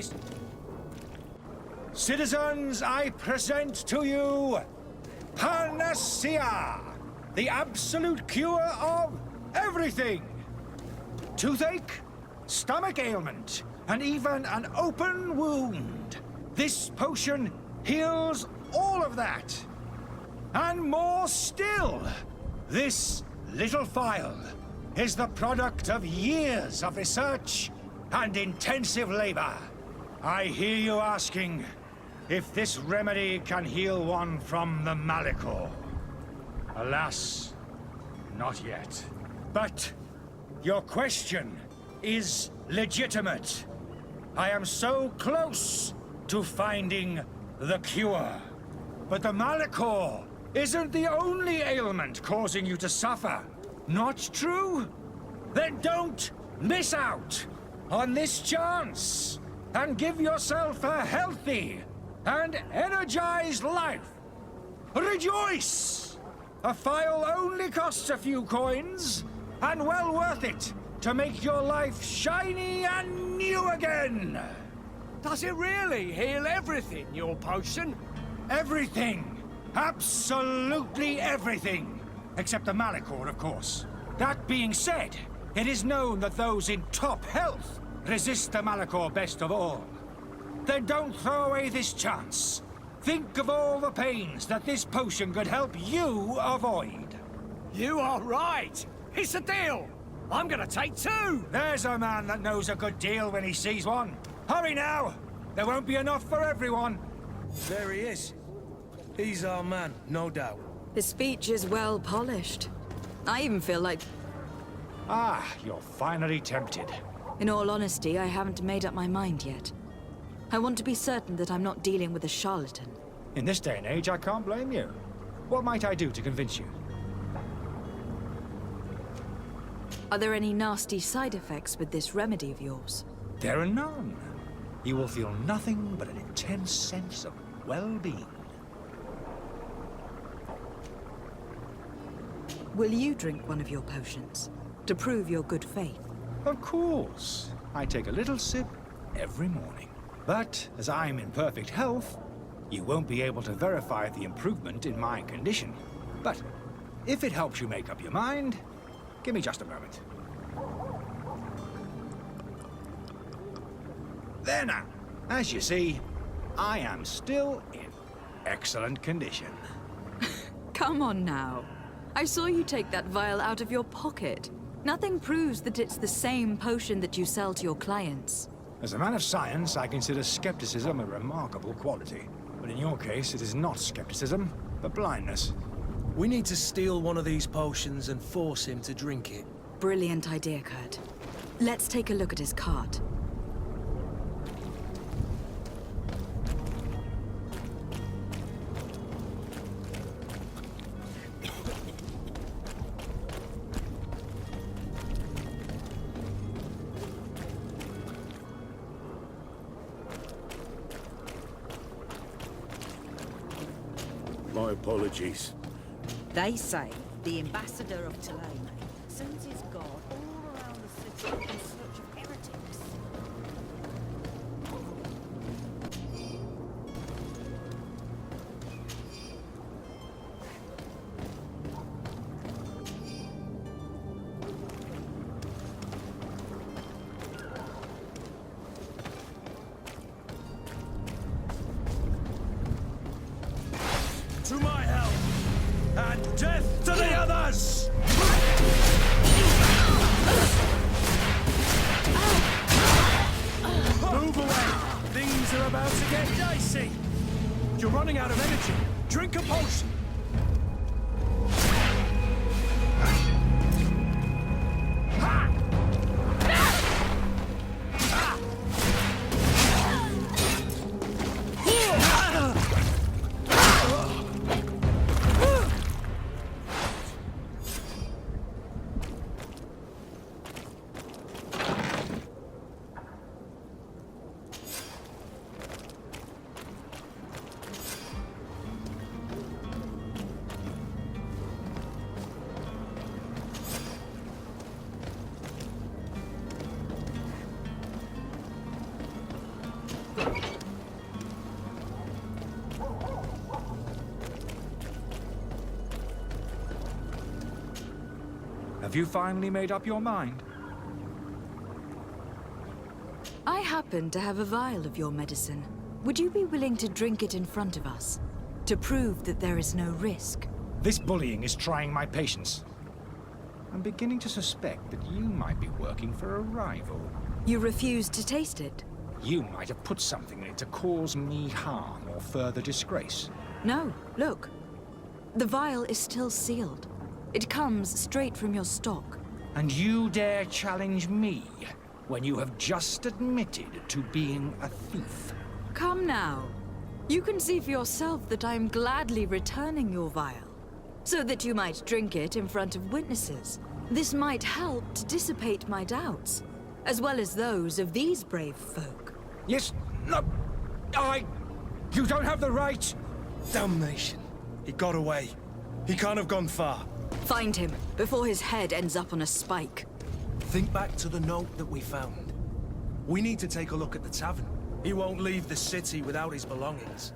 this... Citizens, I present to you Panacea, the absolute cure of everything. Toothache, stomach ailment, and even an open wound. This potion heals all of that. And more still. This little phial is the product of years of research and intensive labor. I hear you asking if this remedy can heal one from the Malachor. Alas, not yet. But your question is legitimate. I am so close to finding the cure. But the Malachor isn't the only ailment causing you to suffer. Not true? Then don't miss out on this chance and give yourself a healthy and energized life. Rejoice! A phial only costs a few coins, and well worth it to make your life shiny and new again. Does it really heal everything, your potion? Everything. Absolutely everything. Except the Malachor, of course. That being said, it is known that those in top health resist the Malachor best of all. Then don't throw away this chance. Think of all the pains that this potion could help you avoid. You are right. It's a deal. I'm gonna take 2. There's a man that knows a good deal when he sees one. Hurry now. There won't be enough for everyone. There he is. He's our man, no doubt. His speech is well polished. I even feel like... Ah, you're finally tempted. In all honesty, I haven't made up my mind yet. I want to be certain that I'm not dealing with a charlatan. In this day and age, I can't blame you. What might I do to convince you? Are there any nasty side effects with this remedy of yours? There are none. You will feel nothing but an intense sense of well-being. Will you drink one of your potions to prove your good faith? Of course. I take a little sip every morning. But as I'm in perfect health, you won't be able to verify the improvement in my condition. But if it helps you make up your mind, give me just a moment. There now. As you see, I am still in excellent condition. Come on now. I saw you take that vial out of your pocket. Nothing proves that it's the same potion that you sell to your clients. As a man of science, I consider skepticism a remarkable quality. But in your case, it is not skepticism, but blindness. We need to steal one of these potions and force him to drink it. Brilliant idea, Kurt. Let's take a look at his cart. My apologies. They say the ambassador of Tulane sends his guard all around the city in search of heretics. To my help! And death to the others! Move away! Things are about to get dicey! You're running out of energy. Drink a potion! Have you finally made up your mind? I happen to have a vial of your medicine. Would you be willing to drink it in front of us? To prove that there is no risk? This bullying is trying my patience. I'm beginning to suspect that you might be working for a rival. You refuse to taste it? You might have put something in it to cause me harm or further disgrace. No, look. The vial is still sealed. It comes straight from your stock. And you dare challenge me when you have just admitted to being a thief? Come now. You can see for yourself that I am gladly returning your vial, so that you might drink it in front of witnesses. This might help to dissipate my doubts, as well as those of these brave folk. Yes, no, you don't have the right. Damnation. He got away. He can't have gone far. Find him, before his head ends up on a spike. Think back to the note that we found. We need to take a look at the tavern. He won't leave the city without his belongings.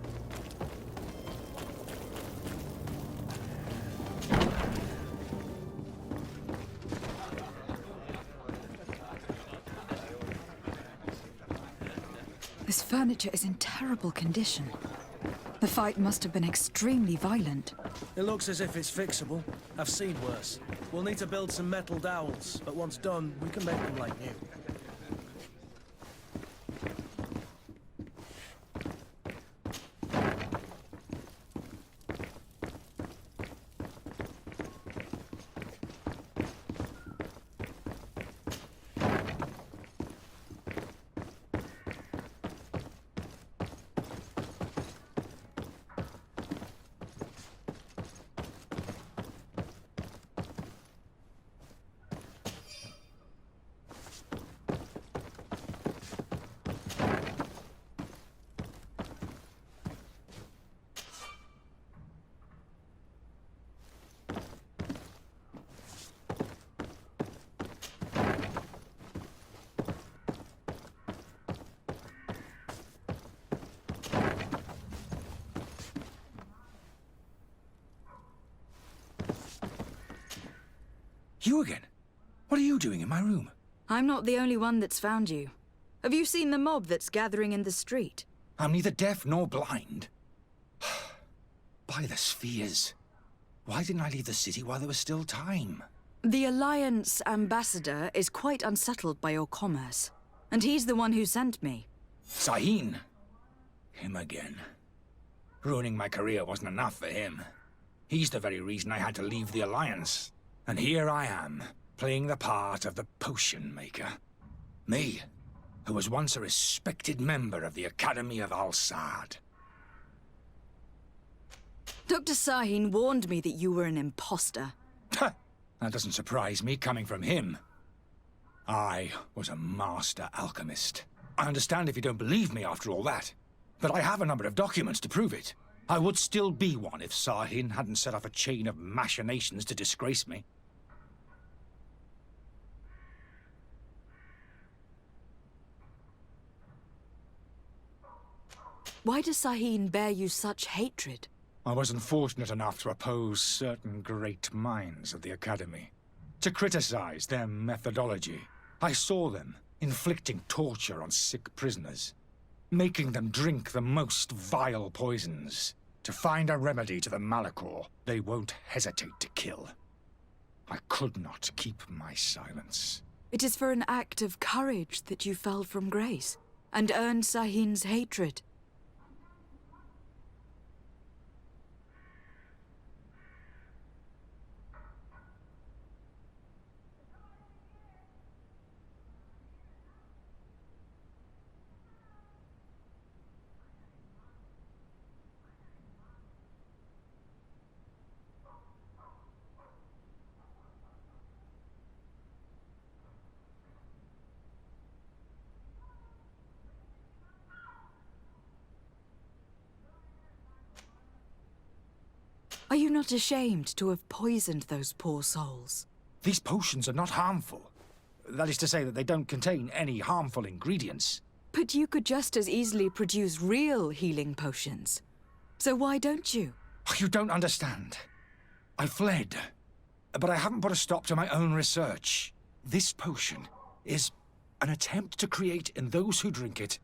This furniture is in terrible condition. The fight must have been extremely violent. It looks as if it's fixable. I've seen worse. We'll need to build some metal dowels, but once done, we can make them like new. You again? What are you doing in my room? I'm not the only one that's found you. Have you seen the mob that's gathering in the street? I'm neither deaf nor blind. By the spheres. Why didn't I leave the city while there was still time? The Alliance ambassador is quite unsettled by your commerce. And he's the one who sent me. Sahin. Him again. Ruining my career wasn't enough for him. He's the very reason I had to leave the Alliance. And here I am, playing the part of the potion maker. Me, who was once a respected member of the Academy of Al-Sad. Dr. Sahin warned me that you were an imposter. That doesn't surprise me, coming from him. I was a master alchemist. I understand if you don't believe me after all that, but I have a number of documents to prove it. I would still be one if Sahin hadn't set off a chain of machinations to disgrace me. Why does Sahin bear you such hatred? I was unfortunate enough to oppose certain great minds of the Academy. To criticize their methodology. I saw them inflicting torture on sick prisoners. Making them drink the most vile poisons. To find a remedy to the malachor they won't hesitate to kill. I could not keep my silence. It is for an act of courage that you fell from grace, and earned Sahin's hatred. Are you not ashamed to have poisoned those poor souls? These potions are not harmful. That is to say that they don't contain any harmful ingredients. But you could just as easily produce real healing potions. So why don't you? You don't understand. I fled. but I haven't put a stop to my own research. This potion is an attempt to create in those who drink it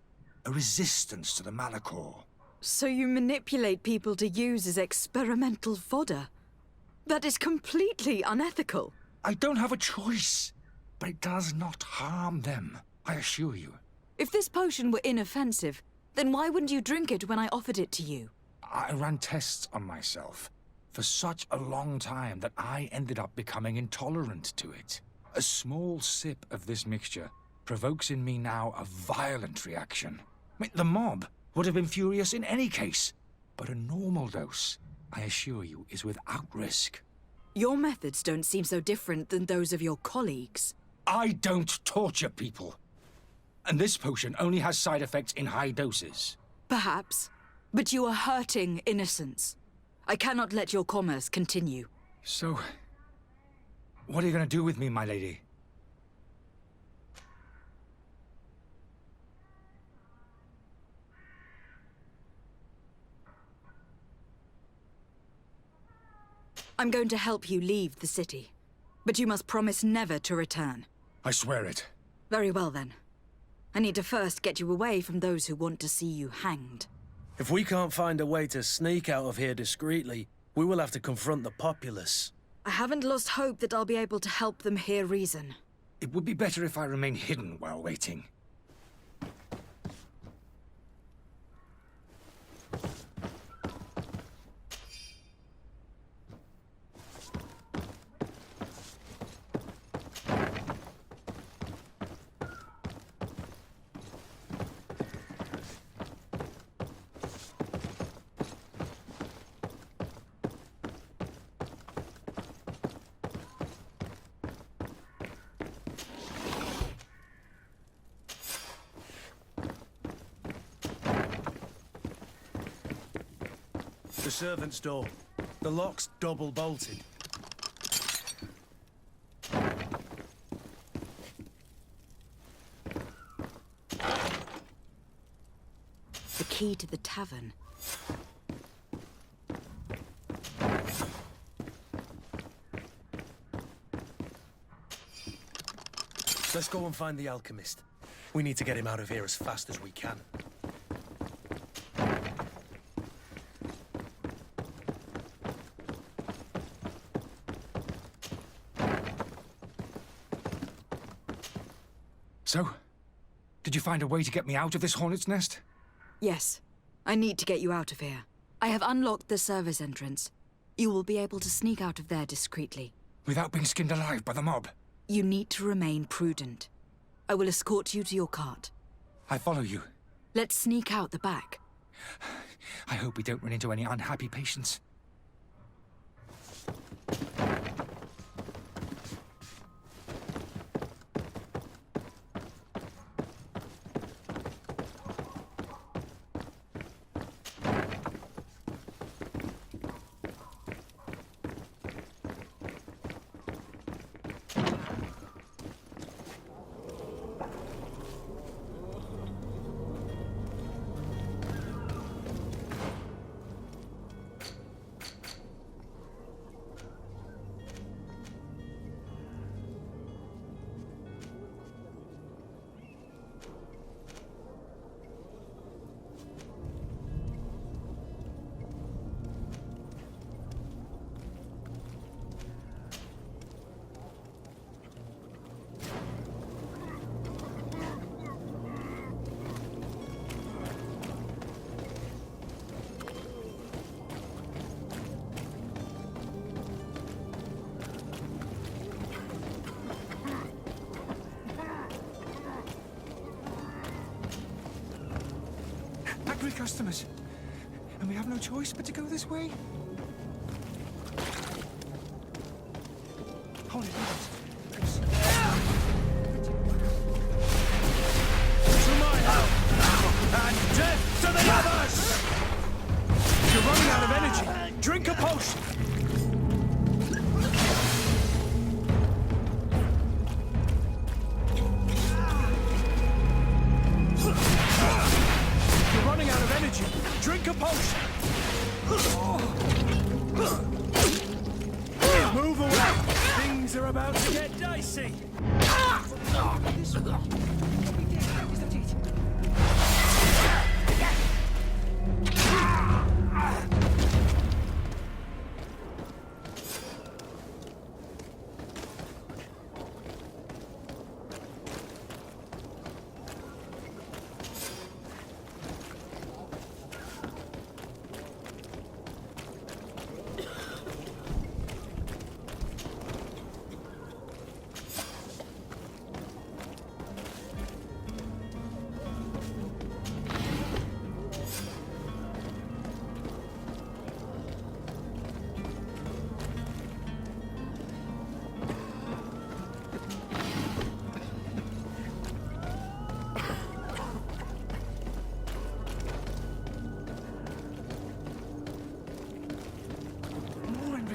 a resistance to the Malachor. So you manipulate people to use as experimental fodder? That is completely unethical. I don't have a choice, but it does not harm them, I assure you. If this potion were inoffensive, then why wouldn't you drink it when I offered it to you? I ran tests on myself for such a long time that I ended up becoming intolerant to it. A small sip of this mixture provokes in me now a violent reaction. I mean, the mob would have been furious in any case, but a normal dose, I assure you, is without risk. Your methods don't seem so different than those of your colleagues. I don't torture people. And this potion only has side effects in high doses. Perhaps, but you are hurting innocents. I cannot let your commerce continue. So, what are you going to do with me, my lady? I'm going to help you leave the city, but you must promise never to return. I swear it. Very well then. I need to first get you away from those who want to see you hanged. If we can't find a way to sneak out of here discreetly, we will have to confront the populace. I haven't lost hope that I'll be able to help them hear reason. It would be better if I remain hidden while waiting. The servant's door. The lock's double bolted. The key to the tavern. Let's go and find the alchemist. We need to get him out of here as fast as we can. So, did you find a way to get me out of this hornet's nest? Yes. I need to get you out of here. I have unlocked the service entrance. You will be able to sneak out of there discreetly. Without being skinned alive by the mob? You need to remain prudent. I will escort you to your cart. I follow you. Let's sneak out the back. I hope we don't run into any unhappy patients. Angry customers. And we have no choice but to go this way? Holy heavens. To my help! And death to the others! You're running out of energy. Drink a potion! You're running out of energy. Drink a potion! about to get dicey.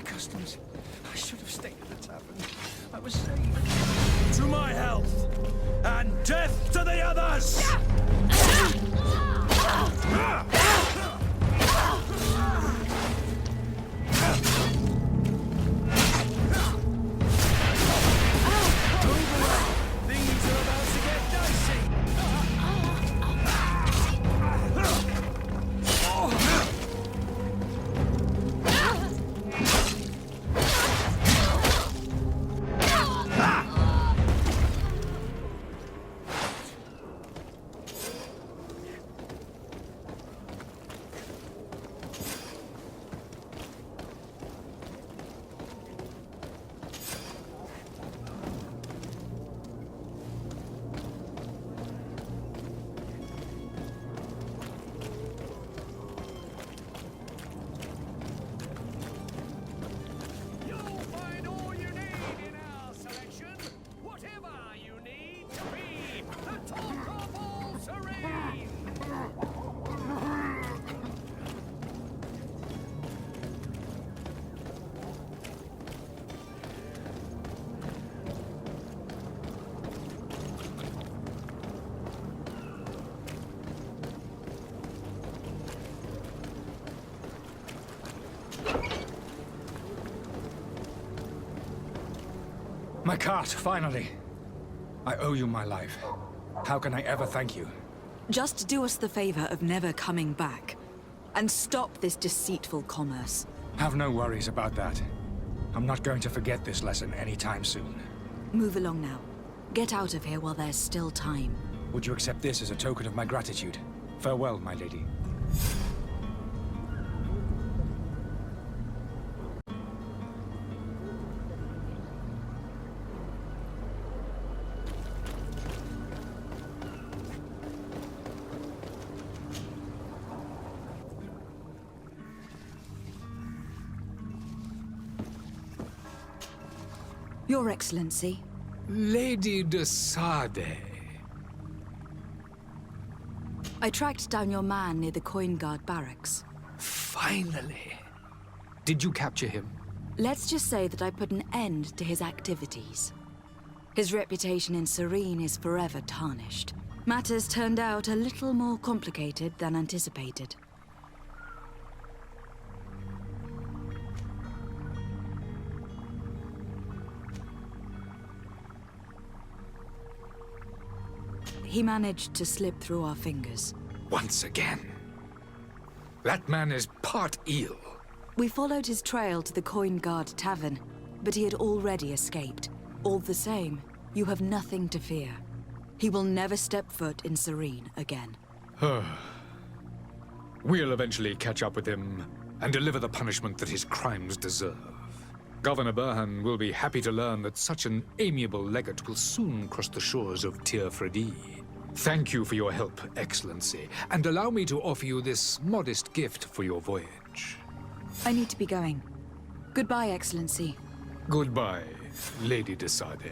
Customs. I should have stayed at the tavern. I was saved. To my health, and death to the others! Things are about to get dicey. My cart, finally. I owe you my life. How can I ever thank you? Just do us the favor of never coming back. And stop this deceitful commerce. Have no worries about that. I'm not going to forget this lesson anytime soon. Move along now. Get out of here while there's still time. Would you accept this as a token of my gratitude? Farewell, my lady. Your Excellency. Lady de Sade. I tracked down your man near the Coin Guard barracks. Finally. Did you capture him? Let's just say that I put an end to his activities. His reputation in Serene is forever tarnished. Matters turned out a little more complicated than anticipated. He managed to slip through our fingers. Once again. That man is part eel. We followed his trail to the Coin Guard Tavern, but he had already escaped. All the same, you have nothing to fear. He will never step foot in Serene again. We'll eventually catch up with him and deliver the punishment that his crimes deserve. Governor Burhan will be happy to learn that such an amiable legate will soon cross the shores of Tir Fredi. Thank you for your help, Excellency, and allow me to offer you this modest gift for your voyage. I need to be going. Goodbye, Excellency. Goodbye, Lady de Sade.